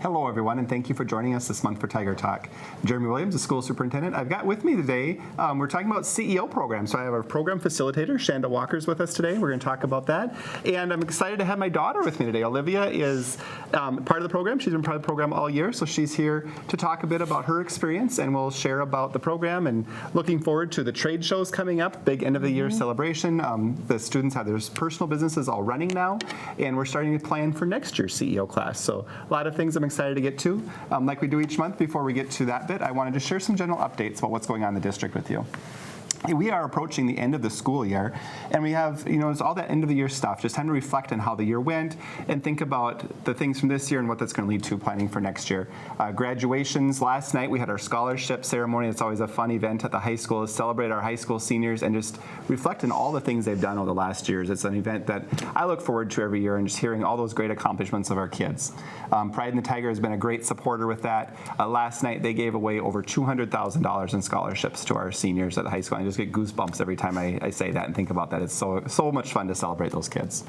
Hello, everyone, and thank you for joining us this month for Tiger Talk. Jeremy Williams, the school superintendent. I've got with me today, we're talking about CEO programs. So I have our program facilitator, Shanda Walker's with us today. We're going to talk about that. And I'm excited to have my daughter with me today. Olivia is part of the program. She's been part of the program all year, so she's here to talk a bit about her experience, and we'll share about the program and looking forward to the trade shows coming up, big end of the year celebration. The students have their personal businesses all running now, and we're starting to plan for next year's CEO class. So a lot of things I'm excited to get to. Like we do each month, before we get to that bit, I wanted to share some general updates about what's going on in the district with you. We are approaching the end of the school year, and we have, it's all that end of the year stuff, just time to reflect on how the year went and think about the things from this year and what that's going to lead to planning for next year. Graduations, last night we had our scholarship ceremony. It's always a fun event at the high school to celebrate our high school seniors and just reflect on all the things they've done over the last years. It's an event that I look forward to every year, and just hearing all those great accomplishments of our kids. Pride in the Tiger has been a great supporter with that. Last night they gave away over $200,000 in scholarships to our seniors at the high school. I just get goosebumps every time I say that and think about that. It's so much fun to celebrate those kids.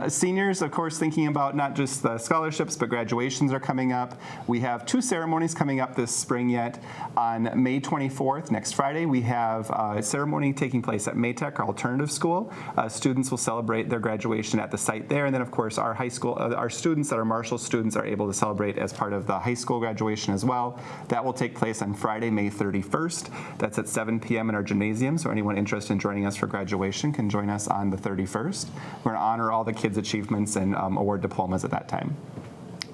Seniors, of course, thinking about not just the scholarships, but graduations are coming up. We have two ceremonies coming up this spring yet. On May 24th, next Friday, we have a ceremony taking place at Maytech, our alternative school. Students will celebrate their graduation at the site there. And then, of course, our high school, our students that are Marshall students are able to celebrate as part of the high school graduation as well. That will take place on Friday, May 31st. That's at 7 p.m. in our gymnasium. So anyone interested in joining us for graduation can join us on the 31st. We're going to honor all the kids' achievements and award diplomas at that time.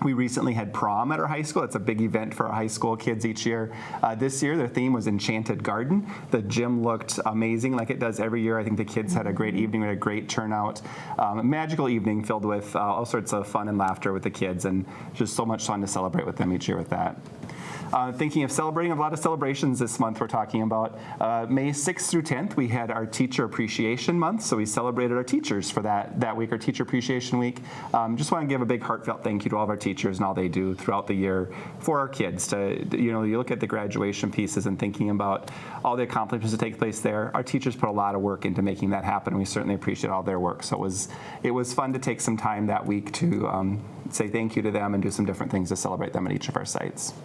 We recently had prom at our high school. It's a big event for our high school kids each year. This year, their theme was Enchanted Garden. The gym looked amazing like it does every year. I think the kids had a great evening. We had a great turnout. A magical evening filled with all sorts of fun and laughter with the kids, and just so much fun to celebrate with them each year with that. Thinking of celebrating, a lot of celebrations this month we're talking about. May 6th through 10th, we had our Teacher Appreciation Month, so we celebrated our teachers for that week, our Teacher Appreciation Week. Just want to give a big heartfelt thank you to all of our teachers and all they do throughout the year for our kids. You look at the graduation pieces and thinking about all the accomplishments that take place there. Our teachers put a lot of work into making that happen, and we certainly appreciate all their work. So it was fun to take some time that week to say thank you to them and do some different things to celebrate them at each of our sites.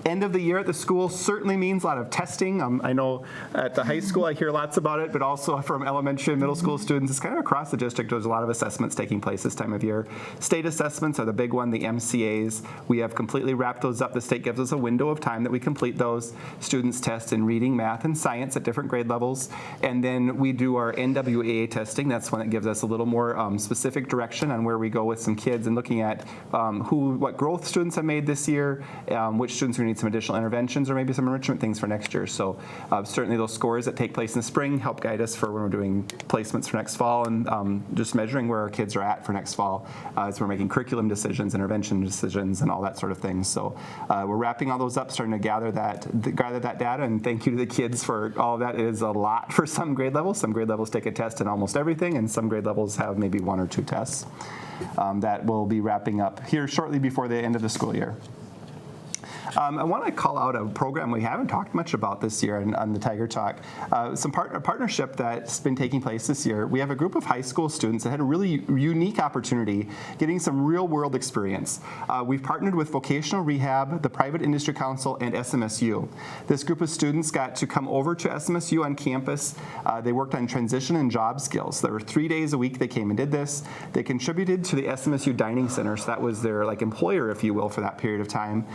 End of the year at the school certainly means a lot of testing. I know at the high school I hear lots about it, but also from elementary and middle school students. It's kind of across the district. There's a lot of assessments taking place this time of year. State assessments are the big one, the MCAs. We have completely wrapped those up. The state gives us a window of time that we complete those. Students test in reading, math, and science at different grade levels. And then we do our NWAA testing. That's one that gives us a little more specific direction on where we go with some kids and looking at what growth students have made this year, which students are need some additional interventions or maybe some enrichment things for next year. So certainly those scores that take place in the spring help guide us for when we're doing placements for next fall, and just measuring where our kids are at for next fall as we're making curriculum decisions, intervention decisions, and all that sort of thing. So we're wrapping all those up, starting to gather that data, and thank you to the kids for all of that. It is a lot for some grade levels. Some grade levels take a test in almost everything, and some grade levels have maybe one or two tests. That will be wrapping up here shortly before the end of the school year. I want to call out a program we haven't talked much about this year on the Tiger Talk. A partnership that's been taking place this year. We have a group of high school students that had a really unique opportunity getting some real-world experience. We've partnered with Vocational Rehab, the Private Industry Council, and SMSU. This group of students got to come over to SMSU on campus. They worked on transition and job skills. There were 3 days a week they came and did this. They contributed to the SMSU Dining Center, so that was their employer, if you will, for that period of time.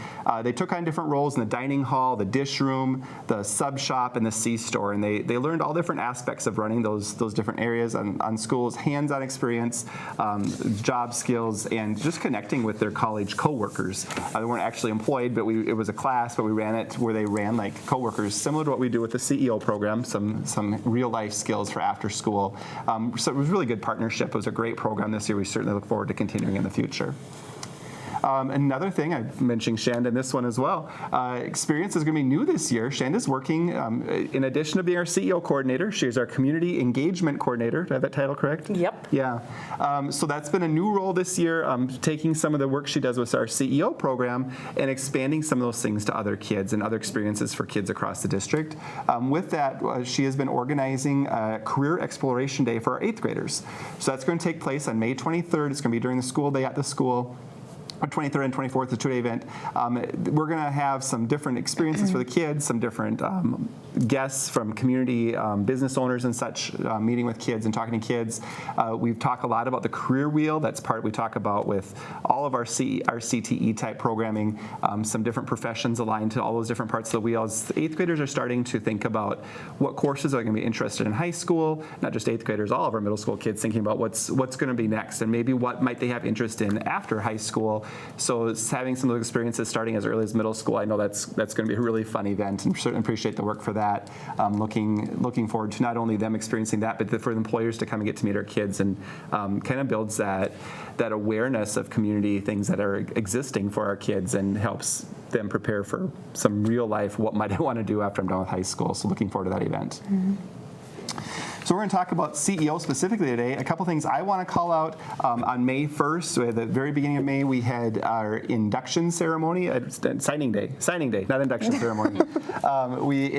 They took on different roles in the dining hall, the dish room, the sub shop, and the C-store, and they learned all different aspects of running those different areas on schools, hands-on experience, job skills, and just connecting with their college coworkers. They weren't actually employed, but it was a class, but we ran it where they ran like coworkers, similar to what we do with the CEO program, some real-life skills for after school. So it was a really good partnership. It was a great program this year. We certainly look forward to continuing in the future. Another thing, I'm mentioning Shanda in this one as well. Experience is going to be new this year. Shanda's working, in addition to being our CEO coordinator, she's our community engagement coordinator. Do I have that title correct? Yep. Yeah. So that's been a new role this year, taking some of the work she does with our CEO program and expanding some of those things to other kids and other experiences for kids across the district. With that, she has been organizing a career exploration day for our 8th graders. So that's going to take place on May 23rd. It's going to be during the school day at the school. 23rd and 24th, the two-day event. We're going to have some different experiences for the kids, some different guests from community business owners and such, meeting with kids and talking to kids. We've talked a lot about the career wheel. That's part we talk about with all of our CTE type programming, some different professions aligned to all those different parts of the wheel. As the 8th graders are starting to think about what courses are going to be interested in high school, not just 8th graders, all of our middle school kids thinking about what's going to be next and maybe what might they have interest in after high school. So it's having some of those experiences starting as early as middle school, I know that's going to be a really fun event, and certainly appreciate the work for that. Looking forward to not only them experiencing that, but for the employers to come and get to meet our kids, and kind of builds that awareness of community things that are existing for our kids and helps them prepare for some real life, what might I want to do after I'm done with high school. So looking forward to that event. Mm-hmm. So we're going to talk about CEO specifically today. A couple things I want to call out. On May 1st, so at the very beginning of May, we had our induction ceremony, signing day, not induction ceremony. We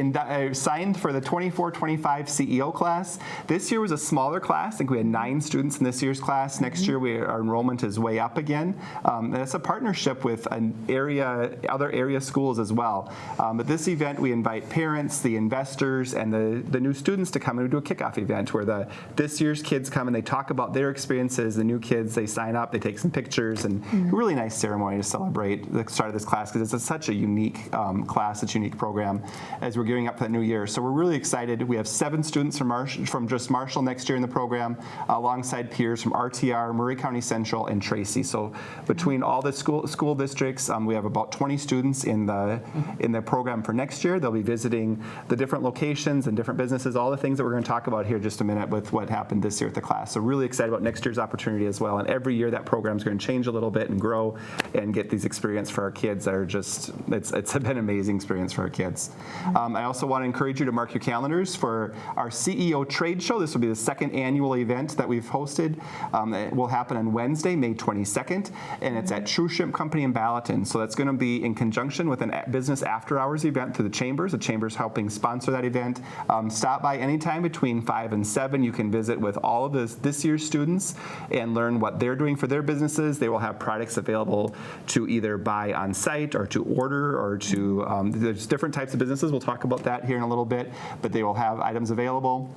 signed for the 24-25 CEO class. This year was a smaller class. I think we had 9 students in this year's class. Next year, our enrollment is way up again. And it's a partnership with other area schools as well. But this event, we invite parents, the investors, and the new students to come and do a kickoff event where this year's kids come and they talk about their experiences. The new kids, they sign up, they take some pictures, and a really nice ceremony to celebrate the start of this class because it's such a unique class, such a unique program as we're gearing up for that new year. So we're really excited. We have 7 students from just Marshall next year in the program, alongside peers from RTR, Murray County Central, and Tracy. So between all the school districts, we have about 20 students in the program for next year. They'll be visiting the different locations and different businesses, all the things that we're going to talk about here in just a minute with what happened this year at the class. So really excited about next year's opportunity as well. And every year that program is going to change a little bit and grow and get these experience for our kids that are just, it's been an amazing experience for our kids. I also want to encourage you to mark your calendars for our CEO trade show. This will be the 2nd annual event that we've hosted. It will happen on Wednesday, May 22nd, and it's at True Shrimp Company in Ballatin. So that's going to be in conjunction with a business after hours event through the Chambers. The Chambers helping sponsor that event. Stop by anytime between 5 and 7. You can visit with all of this year's students and learn what they're doing for their businesses. They will have products available to either buy on site or to order or to, there's different types of businesses. We'll talk about that here in a little bit, but they will have items available.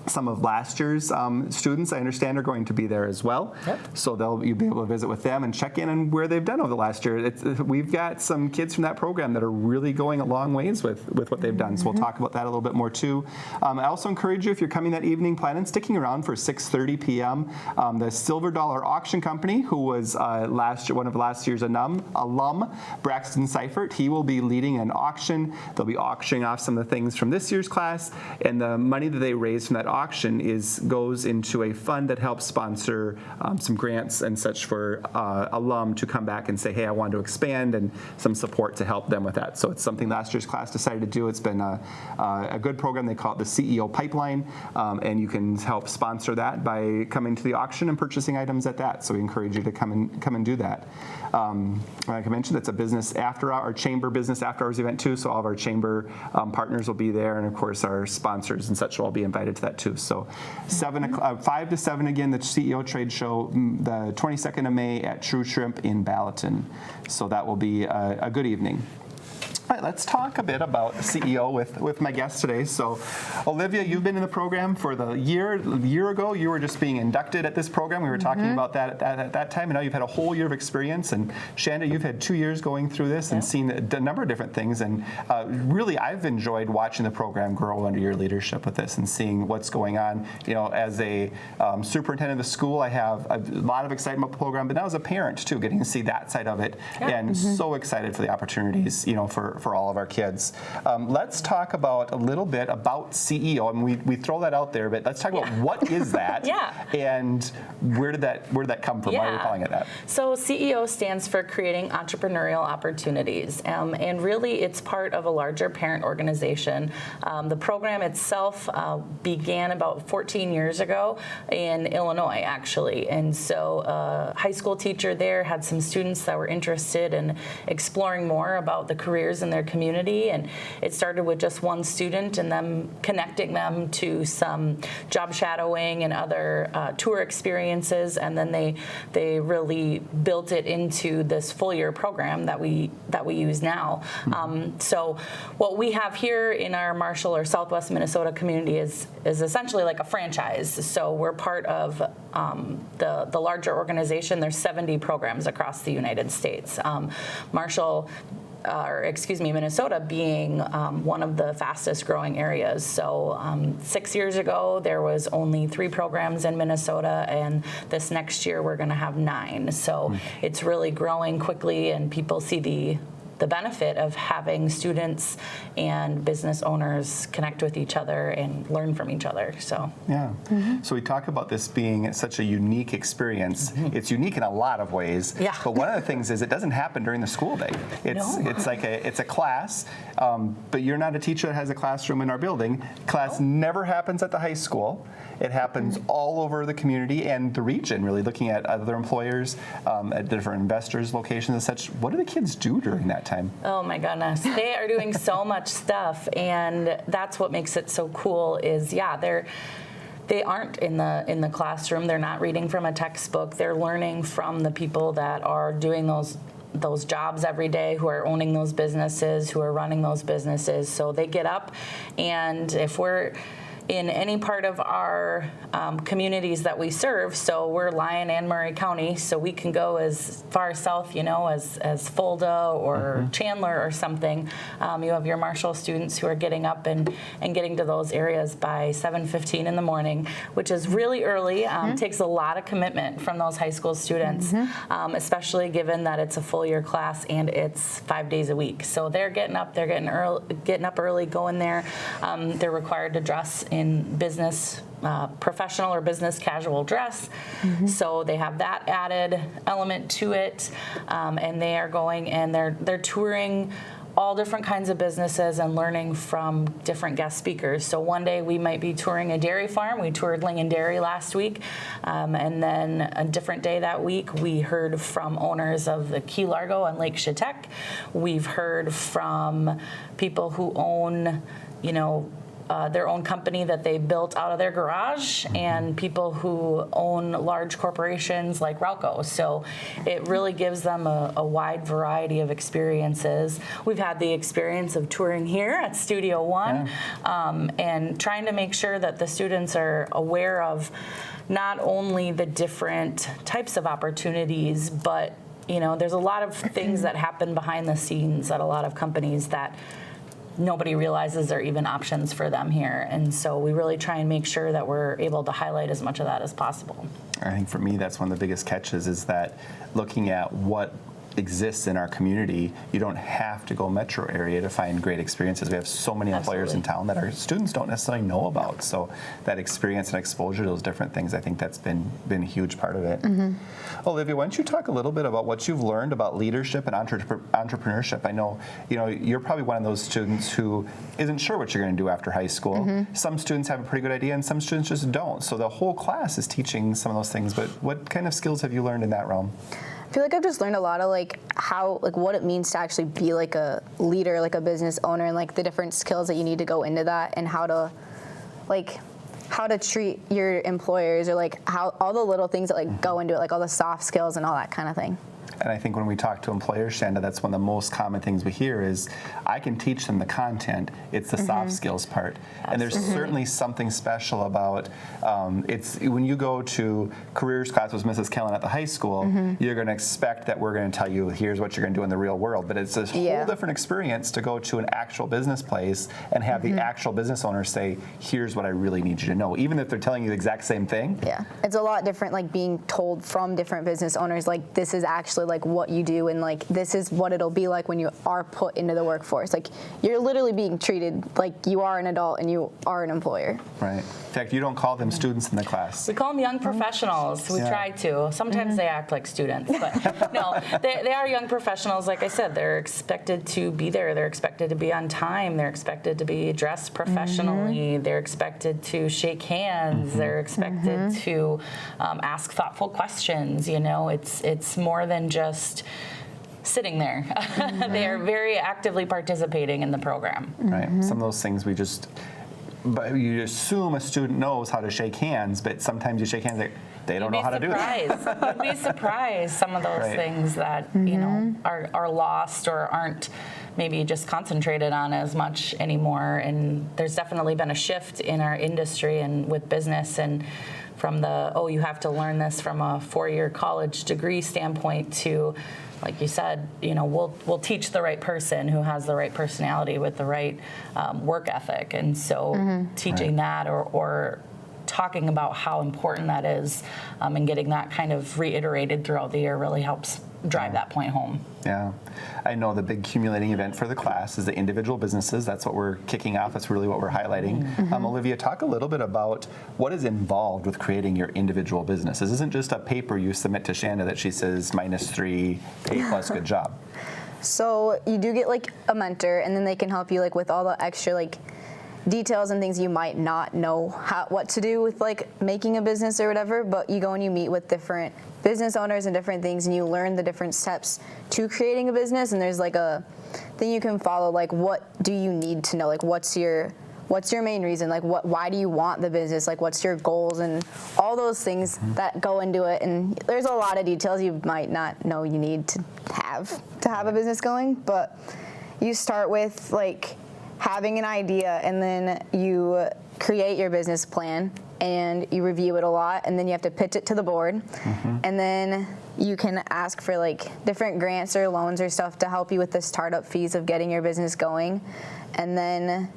Some of last year's students, I understand, are going to be there as well. Yep. So you'll be able to visit with them and check in on where they've done over the last year. We've got some kids from that program that are really going a long ways with what they've done. So we'll talk about that a little bit more too. I also encourage you, if you're coming that evening, plan on sticking around for 6:30 p.m. The Silver Dollar Auction Company, who was one of last year's alum, Braxton Seifert, he will be leading an auction. They'll be auctioning off some of the things from this year's class, and the money that they raise from that auction goes into a fund that helps sponsor some grants and such for alum to come back and say, hey, I want to expand, and some support to help them with that. So it's something last year's class decided to do. It's been a good program. They call it the CEO Pipeline, and you can help sponsor that by coming to the auction and purchasing items at that. So we encourage you to come and do that. Like I mentioned, it's a business our chamber business after hours event too. So all of our chamber partners will be there, and of course our sponsors and such will all be invited to that too. So 5 to 7 again, the CEO trade show, the 22nd of May at True Shrimp in Ballatin. So that will be a good evening. All right, let's talk a bit about CEO with my guest today. So, Olivia, you've been in the program for a year ago. You were just being inducted at this program. We were talking about that at that time, and now you've had a whole year of experience. And Shanda, you've had 2 years going through this and seen a number of different things. And really, I've enjoyed watching the program grow under your leadership with this and seeing what's going on. You know, as a superintendent of the school, I have a lot of excitement about the program, but now as a parent too, getting to see that side of it, and so excited for the opportunities, for all of our kids. Let's talk about a little bit about CEO. I mean, we throw that out there, but let's talk about what is that and where did that come from? Why are we calling it that? So CEO stands for Creating Entrepreneurial Opportunities, and really it's part of a larger parent organization. The program itself began about 14 years ago in Illinois, actually, and so a high school teacher there had some students that were interested in exploring more about the careers in their community. And it started with just one student and them connecting them to some job shadowing and other tour experiences. And then they really built it into this full year program that we use now. So what we have here in our Marshall or Southwest Minnesota community is essentially like a franchise. So we're part of the larger organization. There's 70 programs across the United States. Minnesota being one of the fastest growing areas. So 6 years ago, there was only 3 programs in Minnesota, and this next year we're going to have 9. So it's really growing quickly, and people see the benefit of having students and business owners connect with each other and learn from each other. So yeah. So we talk about this being such a unique experience. It's unique in a lot of ways. Yeah. But one of the things is it doesn't happen during the school day. It's like it's a class, but you're not a teacher that has a classroom in our building. Class never happens at the high school. It happens all over the community and the region, really looking at other employers, at different investors' locations and such. What do the kids do during that time? Oh my goodness, they are doing so much stuff, and that's what makes it so cool. Is they aren't in the classroom. They're not reading from a textbook. They're learning from the people that are doing those jobs every day, who are owning those businesses, who are running those businesses. So they get up, and if we're in any part of our communities that we serve, so we're Lyon and Murray County, so we can go as far south, as Fulda or Chandler or something. You have your Marshall students who are getting up and getting to those areas by 7:15 in the morning, which is really early. Takes a lot of commitment from those high school students, especially given that it's a full year class and it's 5 days a week. So they're getting up early, going there. They're required to dress in business professional or business casual dress. So they have that added element to it, and they are going and they're touring all different kinds of businesses and learning from different guest speakers. So one day we might be touring a dairy farm. We toured Lingen Dairy last week, and then a different day that week we heard from owners of the Key Largo and Lake Chetek. We've heard from people who own, their own company that they built out of their garage, and people who own large corporations like Ralco. So it really gives them a wide variety of experiences. We've had the experience of touring here at Studio One, and trying to make sure that the students are aware of not only the different types of opportunities, but there's a lot of things that happen behind the scenes at a lot of companies that nobody realizes are even options for them here. And so we really try and make sure that we're able to highlight as much of that as possible. I think for me, that's one of the biggest catches, is that looking at what exists in our community, you don't have to go metro area to find great experiences. We have so many employers in town that our students don't necessarily know about. So that experience and exposure to those different things, I think that's been a huge part of it. Olivia, why don't you talk a little bit about what you've learned about leadership and entrepreneurship? I know, you're probably one of those students who isn't sure what you're going to do after high school. Some students have a pretty good idea, and some students just don't. So the whole class is teaching some of those things. But what kind of skills have you learned in that realm? I feel like I've just learned a lot of what it means to actually be like a leader, like a business owner, and like the different skills that you need to go into that, and how to treat your employers, or like how all the little things that go into it, like all the soft skills and all that kind of thing. And I think when we talk to employers, Shanda, that's one of the most common things we hear is, I can teach them the content, it's the soft skills part. Absolutely. And there's certainly something special about, it's when you go to careers class with Mrs. Kellen at the high school, you're going to expect that we're going to tell you, here's what you're going to do in the real world. But it's a whole different experience to go to an actual business place and have the actual business owner say, here's what I really need you to know, even if they're telling you the exact same thing. Yeah, it's a lot different, being told from different business owners, this is actually what you do, and this is what it'll be like when you are put into the workforce. You're literally being treated like you are an adult and you are an employer. Right. In fact, you don't call them students in the class. We call them young professionals. We try to. Sometimes they act like students, but no, they are young professionals. Like I said, they're expected to be there. They're expected to be on time. They're expected to be dressed professionally. They're expected to shake hands. They're expected to ask thoughtful questions. It's more than just sitting there. They are very actively participating in the program. Right. Some of those things but you assume a student knows how to shake hands, but sometimes you shake hands, they don't know how to do it. You'd be surprised some of those Right. things that you know are lost or aren't maybe just concentrated on as much anymore. And there's definitely been a shift in our industry and with business, and from you have to learn this from a 4-year college degree standpoint to, like you said, we'll teach the right person who has the right personality with the right work ethic. And so teaching that or talking about how important that is and getting that kind of reiterated throughout the year really helps drive that point home. Yeah. I know the big accumulating event for the class is the individual businesses. That's what we're kicking off. That's really what we're highlighting. Olivia, talk a little bit about what is involved with creating your individual business. This isn't just a paper you submit to Shanda that she says -3, A+, good job. So you do get like a mentor, and then they can help you like with all the extra like details and things you might not know what to do with like making a business or whatever, but you go and you meet with different business owners and different things, and you learn the different steps to creating a business. And there's like a thing you can follow, like what do you need to know, like what's your main reason, like why do you want the business, like what's your goals, and all those things that go into it. And there's a lot of details you might not know you need to have a business going, but you start with like having an idea, and then you create your business plan and you review it a lot, and then you have to pitch it to the board, and then you can ask for like different grants or loans or stuff to help you with the startup fees of getting your business going, and then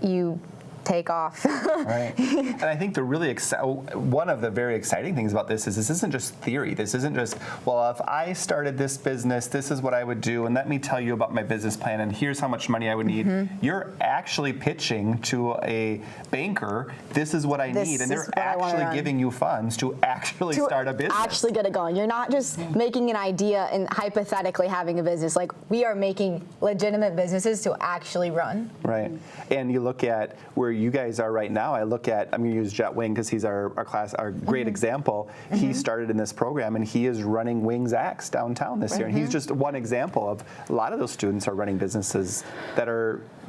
you take off. Right. And I think one of the very exciting things about this is this isn't just theory. This isn't just, well, if I started this business, this is what I would do, and let me tell you about my business plan, and here's how much money I would need. You're actually pitching to a banker, this is what I need, and they're actually giving you funds to actually start a business. Actually get it going. You're not just making an idea and hypothetically having a business. Like, we are making legitimate businesses to actually run. Right. And you look at where you guys are right now. I'm going to use Jet Wing because he's our great example. He started in this program, and he is running Wings Axe downtown this year. And he's just one example of a lot of those students are running businesses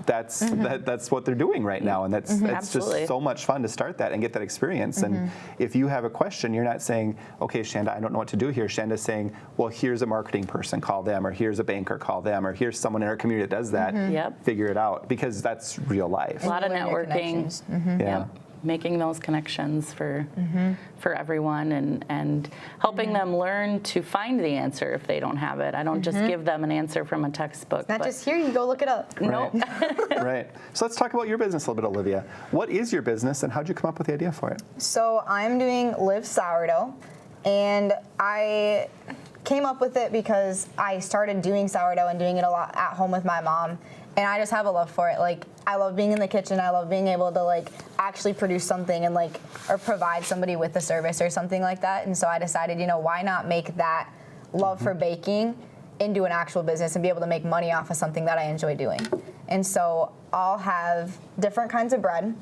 that's what they're doing right now. And it's just so much fun to start that and get that experience. And if you have a question, you're not saying, okay, Shanda, I don't know what to do here. Shanda's saying, well, here's a marketing person, call them, or here's a banker, call them, or here's someone in our community that does that. Figure it out, because that's real life. A lot of networking. Yeah. Making those connections for everyone, and helping them learn to find the answer if they don't have it. I don't just give them an answer from a textbook. Not just here, you go look it up. Nope. Right. So let's talk about your business a little bit, Olivia. What is your business, and how'd you come up with the idea for it? So I'm doing Live Sourdough, and I came up with it because I started doing sourdough and doing it a lot at home with my mom. And I just have a love for it. Like, I love being in the kitchen. I love being able to like actually produce something and like, or provide somebody with a service or something like that. And so I decided, why not make that love for baking into an actual business and be able to make money off of something that I enjoy doing. And so I'll have different kinds of bread,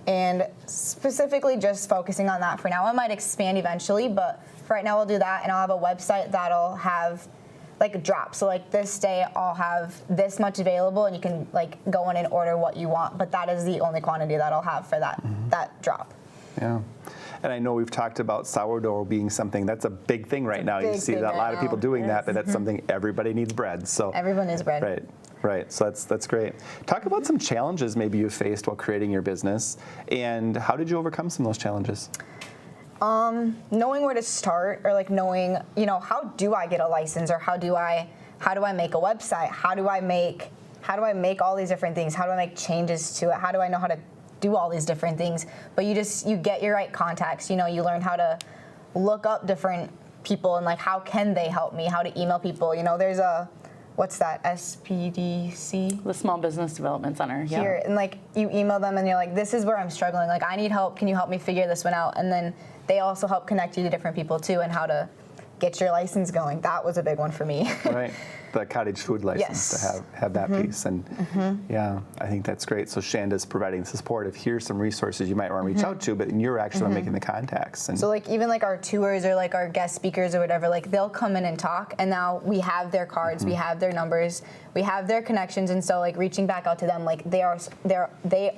and specifically just focusing on that for now. I might expand eventually, but for right now we'll do that. And I'll have a website that'll have like a drop. So like this day I'll have this much available, and you can like go in and order what you want, but that is the only quantity that I'll have for that drop. Yeah. And I know we've talked about sourdough being something that's a big thing right now. You see that a lot of people doing that, but that's something everybody needs bread. So everyone needs bread. Right. So that's great. Talk about some challenges maybe you faced while creating your business, and how did you overcome some of those challenges? Knowing where to start, or like knowing, how do I get a license, or how do I make a website? How do I make all these different things? How do I make changes to it? How do I know how to do all these different things? But you get your right contacts. You learn how to look up different people and like how can they help me? How to email people. There's a what's that, SPDC? The Small Business Development Center. Yeah. Here, and like you email them and you're like, this is where I'm struggling. Like, I need help. Can you help me figure this one out? And then they also help connect you to different people too, and how to get your license going. That was a big one for me. Right. the cottage food license Yes. to have that piece. And yeah, I think that's great. So Shanda's providing support of here's some resources you might want to reach out to, but you're actually making the contacts. And So like even like our tours or like our guest speakers or whatever, like they'll come in and talk, and now we have their cards, we have their numbers, we have their connections, and so like reaching back out to them, like they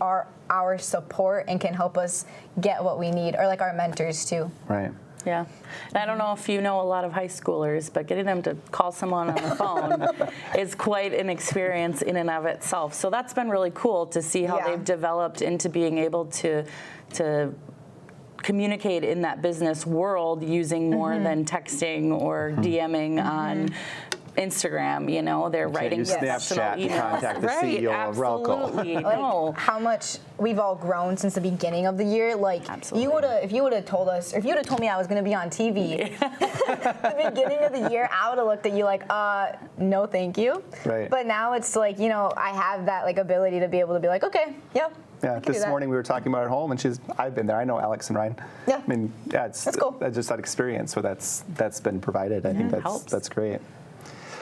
are our support and can help us get what we need, or like our mentors too. right. Yeah. And I don't know if you know a lot of high schoolers, but getting them to call someone on the phone is quite an experience in and of itself. So that's been really cool to see how Yeah. they've developed into being able to communicate in that business world using more than texting or DMing on Instagram. You know, they're writing use professional Snapchat to emails. contact the Right, CEO of Relco. absolutely. Like No. how much we've all grown since the beginning of the year. Like Absolutely. if you would have told us, or if you would have told me I was going to be on TV the beginning of the year, I would have looked at you like, no, thank you. Right. But now it's like, you know, I have that like ability to be able to be like, okay, yep. Yeah, this morning we were talking about at home, and I've been there. I know Alex and Ryan. Yeah. I mean, yeah, it's That's cool. just that experience where that's been provided. I think it helps. that's great.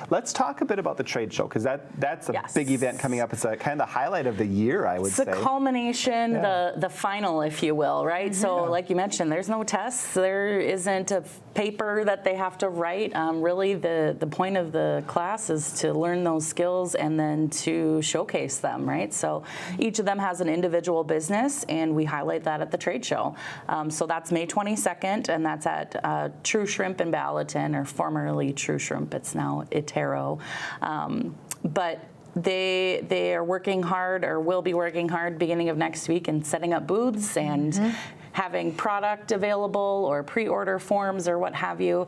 Let's talk a bit about the trade show, because that's a Yes. big event coming up. It's a kind of the highlight of the year, I would It's say. the culmination, Yeah. the final, if you will, right? So like you mentioned, there's no tests. There isn't a paper that they have to write. Really, the point of the class is to learn those skills and then to showcase them, right? So each of them has an individual business, and we highlight that at the trade show. So that's May 22nd, and that's at True Shrimp in Ballatin, or formerly True Shrimp. It's now Itero. But they are working hard, or will be working hard beginning of next week, and setting up booths and having product available or pre-order forms or what have you.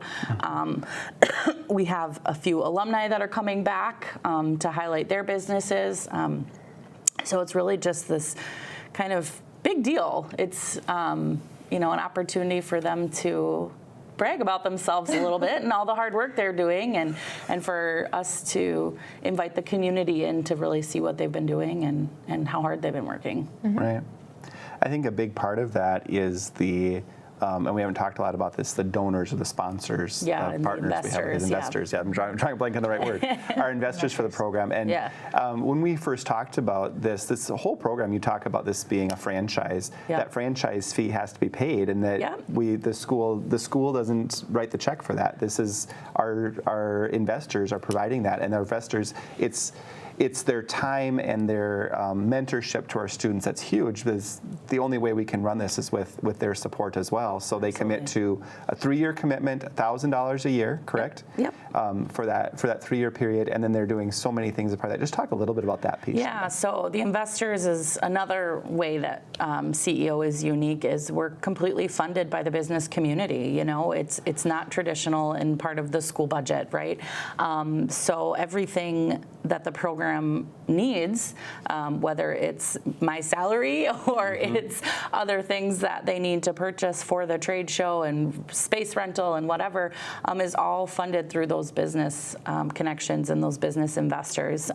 We have a few alumni that are coming back to highlight their businesses. So it's really just this kind of big deal. It's an opportunity for them to brag about themselves a little bit and all the hard work they're doing, and for us to invite the community in to really see what they've been doing and how hard they've been working. Right. I think a big part of that is and we haven't talked a lot about this, the donors or the sponsors, Yeah, and the partners we have with investors, yeah. investors. Yeah, I'm trying to blank on the right word. Our investors for the program. And Yeah. when we first talked about this whole program, you talk about this being a franchise. Yeah. That franchise fee has to be paid, and that Yeah. the school doesn't write the check for that. This is our investors are providing that, and our investors, it's their time and their mentorship to our students that's huge, because the only way we can run this is with their support as well. So they commit to a 3-year commitment, $1,000 a year, correct? Yep. For that 3-year period, and then they're doing so many things as part of that. Just talk a little bit about that piece. Yeah, so the investors is another way that CEO is unique, is we're completely funded by the business community. You know, it's not traditional and part of the school budget, right? So everything that the program needs, whether it's my salary or it's other things that they need to purchase for the trade show and space rental and whatever, is all funded through those business connections and those business investors.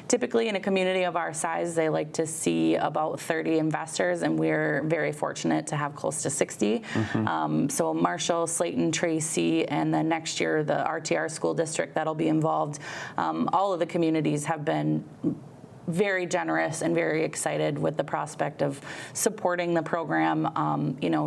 Typically in a community of our size, they like to see about 30 investors, and we're very fortunate to have close to 60. So Marshall, Slayton, Tracy, and then next year the RTR school district that'll be involved. All of the communities have been very generous and very excited with the prospect of supporting the program,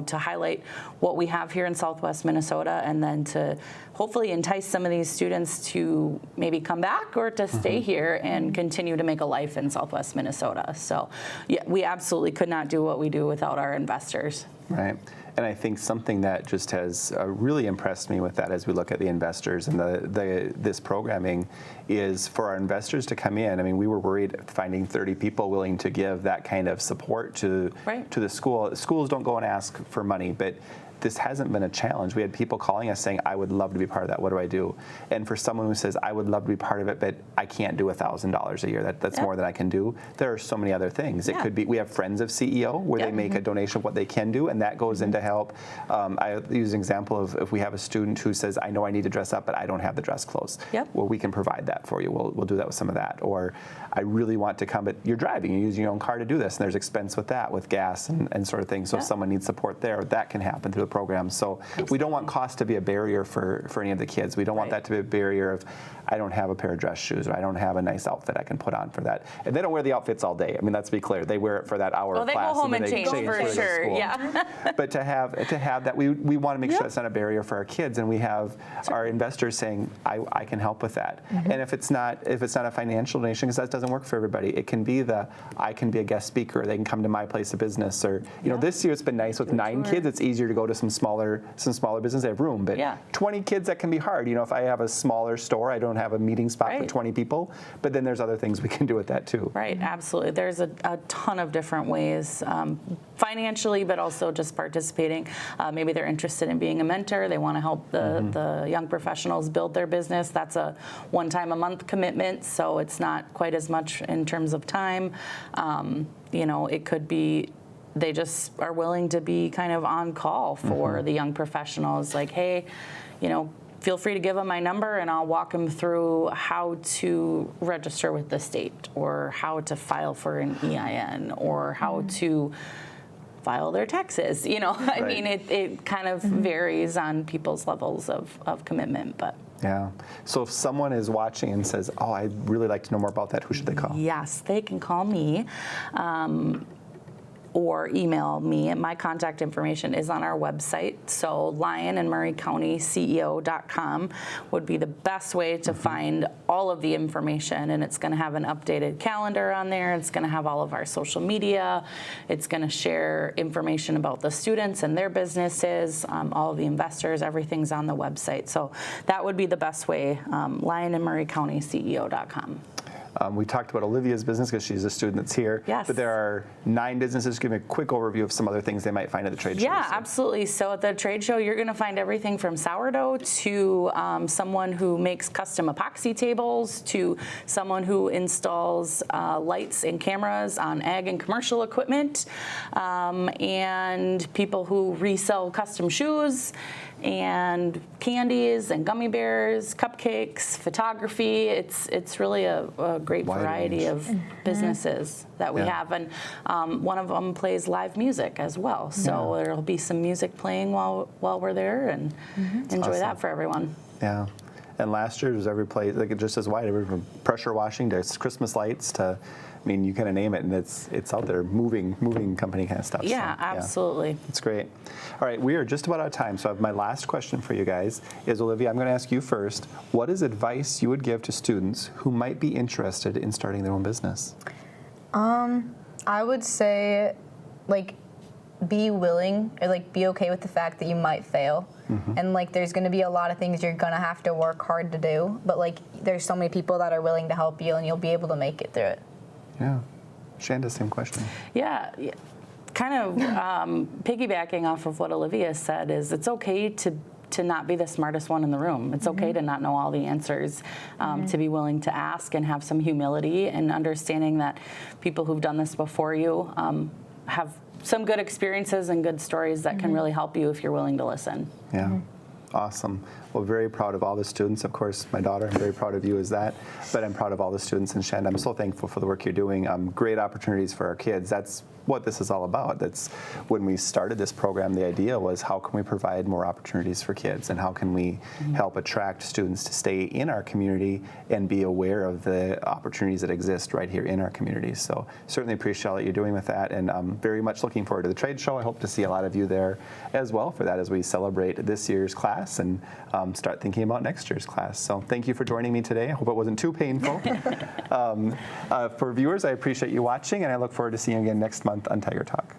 to highlight what we have here in Southwest Minnesota, and then to hopefully entice some of these students to maybe come back or to stay here and continue to make a life in Southwest Minnesota. So yeah, we absolutely could not do what we do without our investors. Right. And I think something that just has really impressed me with that, as we look at the investors and this programming, is for our investors to come in. I mean, we were worried finding 30 people willing to give that kind of support to the school. Schools don't go and ask for money, but this hasn't been a challenge. We had people calling us saying, I would love to be part of that. What do I do? And for someone who says, I would love to be part of it, but I can't do $1,000 a year. That's more than I can do. There are so many other things. It could be, we have Friends of CEO where they make a donation of what they can do, and that goes into help. I use an example of if we have a student who says, I know I need to dress up, but I don't have the dress clothes. Well, we can provide that for you. We'll do that with some of that. Or I really want to come, but you're driving, you're using your own car to do this, and there's expense with that, with gas and sort of things. So if someone needs support there, that can happen through the programs. So we don't want cost to be a barrier for any of the kids. We don't want that to be a barrier of, I don't have a pair of dress shoes, or I don't have a nice outfit I can put on for that. And they don't wear the outfits all day. I mean, let's be clear. They wear it for that hour of They class. go home and then change for for the sure. school. Yeah. But to have that, we want to make sure it's not a barrier for our kids, and we have our investors saying, I can help with that. And if it's not a financial donation, because that doesn't work for everybody, it can be I can be a guest speaker. They can come to my place of business, or this year it's been nice with 9 kids. It's easier to go to some smaller business. They have room, but 20 kids, that can be hard. If I have a smaller store, I don't have a meeting spot for 20 people. But then there's other things we can do with that too. Right, absolutely. There's a ton of different ways, financially, but also just participating. Maybe they're interested in being a mentor. They want to help the young professionals build their business. That's a one-time-a-month commitment, so it's not quite as much in terms of time. It could be they just are willing to be kind of on call for the young professionals. Like, hey, feel free to give them my number and I'll walk them through how to register with the state, or how to file for an EIN, or how to file their taxes. I mean, it kind of varies on people's levels of commitment, but. Yeah. So if someone is watching and says, oh, I'd really like to know more about that, who should they call? Yes, they can call me. Or email me. My contact information is on our website. So LionandMurrayCountyCEO.com would be the best way to find all of the information. And it's going to have an updated calendar on there. It's going to have all of our social media. It's going to share information about the students and their businesses, all of the investors. Everything's on the website. So that would be the best way, LionandMurrayCountyCEO.com. We talked about Olivia's business because she's a student that's here. Yes. But there are 9 businesses. Give me a quick overview of some other things they might find at the trade show. Yeah, absolutely. So at the trade show, you're going to find everything from sourdough to someone who makes custom epoxy tables, to someone who installs lights and cameras on ag and commercial equipment, and people who resell custom shoes, and candies and gummy bears, cupcakes, photography. It's really a great variety of businesses that we have. And one of them plays live music as well. So there'll be some music playing while we're there, and enjoy that for everyone. Yeah. And last year was every place, like, just as wide, from pressure washing to Christmas lights to, I mean, you kind of name it, and it's out there, moving company kind of stuff. Yeah, so, absolutely. It's great. All right, we are just about out of time, so my last question for you guys is, Olivia, I'm going to ask you first. What is advice you would give to students who might be interested in starting their own business? I would say, be willing, or be okay with the fact that you might fail. And there's going to be a lot of things you're going to have to work hard to do, but there's so many people that are willing to help you, and you'll be able to make it through it. Yeah. Shanda, same question. Yeah. Kind of piggybacking off of what Olivia said, is it's okay to not be the smartest one in the room. It's okay to not know all the answers, to be willing to ask and have some humility, and understanding that people who've done this before you have some good experiences and good stories that can really help you if you're willing to listen. Yeah. Awesome. Well, very proud of all the students. Of course, my daughter, I'm very proud of you as that, but I'm proud of all the students. And Shanda, I'm so thankful for the work you're doing. Great opportunities for our kids. That's what this is all about. That's when we started this program, the idea was, how can we provide more opportunities for kids, and how can we help attract students to stay in our community and be aware of the opportunities that exist right here in our communities. So certainly appreciate all that you're doing with that, and I'm very much looking forward to the trade show. I hope to see a lot of you there as well for that, as we celebrate this year's class and start thinking about next year's class. So thank you for joining me today. I hope it wasn't too painful. For viewers, I appreciate you watching, and I look forward to seeing you again next month on Tiger Talk.